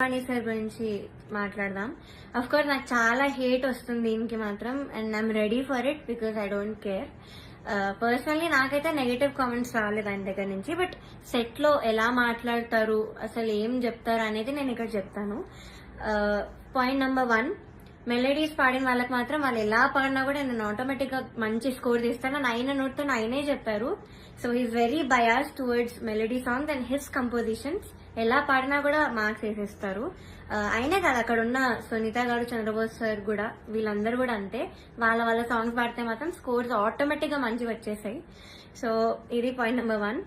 వాణి sir గురించి మాట్లాడదాం. Of course నాకు చాలా హేట్ వస్తుంది దీనికి మాత్రం, and I'm ready for it because I don't care. Personally నాకైతే నెగటివ్ కామెంట్స్ రాలేదు ఆయన దగ్గర నుంచి. బట్ సెట్ లో ఎలా మాట్లాడతారు, అసలు ఏం చెప్తారు అనేది నేను ఇక్కడ చెప్తాను. పాయింట్ నెంబర్ 1, మెలోడీస్ పాడిన వాళ్ళకి మాత్రం వాళ్ళు ఎలా పాడినా కూడా నేను ఆటోమేటిక్ గా మంచి స్కోర్ తీస్తాను అని ఆయన నోట్తో ఆయనే చెప్పారు. So he's very bias towards melody songs and his compositions. ఎలా పాడినా కూడా మార్క్స్ వేసేస్తారు. అయినే కాదు, అక్కడ ఉన్న సునీత గారు, చంద్రబోస్ సార్ కూడా, వీళ్ళందరూ కూడా అంతే. వాళ్ళ సాంగ్స్ పాడితే మాత్రం స్కోర్స్ ఆటోమేటిక్ గా మంచిగా వచ్చేసాయి. సో ఇది point number 1.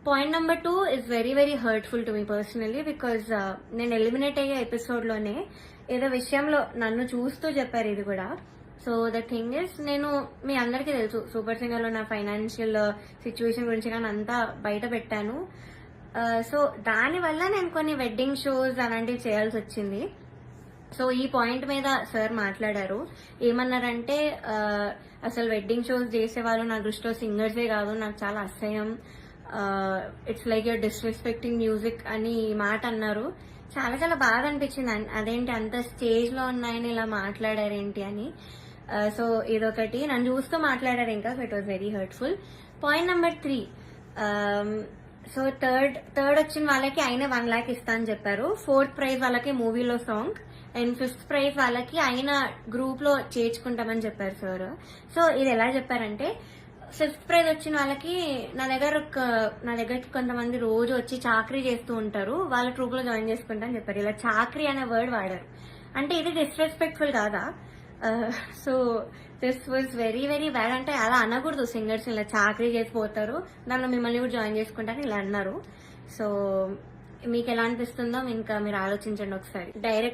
Point number 2 is very very hurtful to me personally because నేను ఎలిమినేట్ అయ్యే ఎపిసోడ్ లోనే ఏదో విషయంలో నన్ను చూస్తూ చెప్పారు ఇది కూడా. సో ద థింగ్ ఇస్, నేను మీ అందరికీ తెలుసు సూపర్ సింగర్ లో నా ఫైనాన్షియల్ సిచ్యువేషన్ గురించి కానీ అంతా బయట పెట్టాను. సో దానివల్ల నేను కొన్ని వెడ్డింగ్ షోస్ అలాంటివి చేయాల్సి వచ్చింది. సో ఈ పాయింట్ మీద సార్ మాట్లాడారు. ఏమన్నారంటే అసలు వెడ్డింగ్ షోస్ చేసేవాళ్ళు నా దృష్టిలో సింగర్సే కాదు, నాకు చాలా అసహ్యం, it's like your disrespecting music అని ఈ మాట అన్నారు. చాలా చాలా బాధ అనిపించింది. అదేంటి అంత స్టేజ్ లో ఉన్నాయని ఇలా మాట్లాడారేంటి అని. సో ఇదొకటి, నన్ను చూస్తూ మాట్లాడారు ఇంకా. So it was very hurtful. Point number 3, so third వచ్చిన వాళ్ళకి ఆయన 1 lakh ఇస్తా అని చెప్పారు. 4th ప్రైజ్ వాళ్ళకి మూవీలో సాంగ్, అండ్ 5th ప్రైజ్ వాళ్ళకి ఆయన గ్రూప్ లో చేర్చుకుంటామని చెప్పారు సార్. సో ఇది ఎలా చెప్పారంటే, 5th ప్రైజ్ వచ్చిన వాళ్ళకి నా దగ్గరకి కొంతమంది రోజు వచ్చి చాకరీ చేస్తూ ఉంటారు, వాళ్ళ ట్రూప్ లో జాయిన్ చేసుకుంటా అని చెప్పారు. ఇలా చాకరీ అనే వర్డ్ వాడారు. అంటే ఇది డిస్రెస్పెక్ట్ఫుల్ కాదా? So this was very very bad. అంటే అలా అనకూడదు, సింగర్స్ ఇలా చాకరీ చేసిపోతారు, దానిలో మిమ్మల్ని కూడా జాయిన్ చేసుకుంటారని ఇలా అన్నారు. సో మీకు ఎలా అనిపిస్తుందో ఇంకా మీరు ఆలోచించండి ఒకసారి. డైరెక్ట్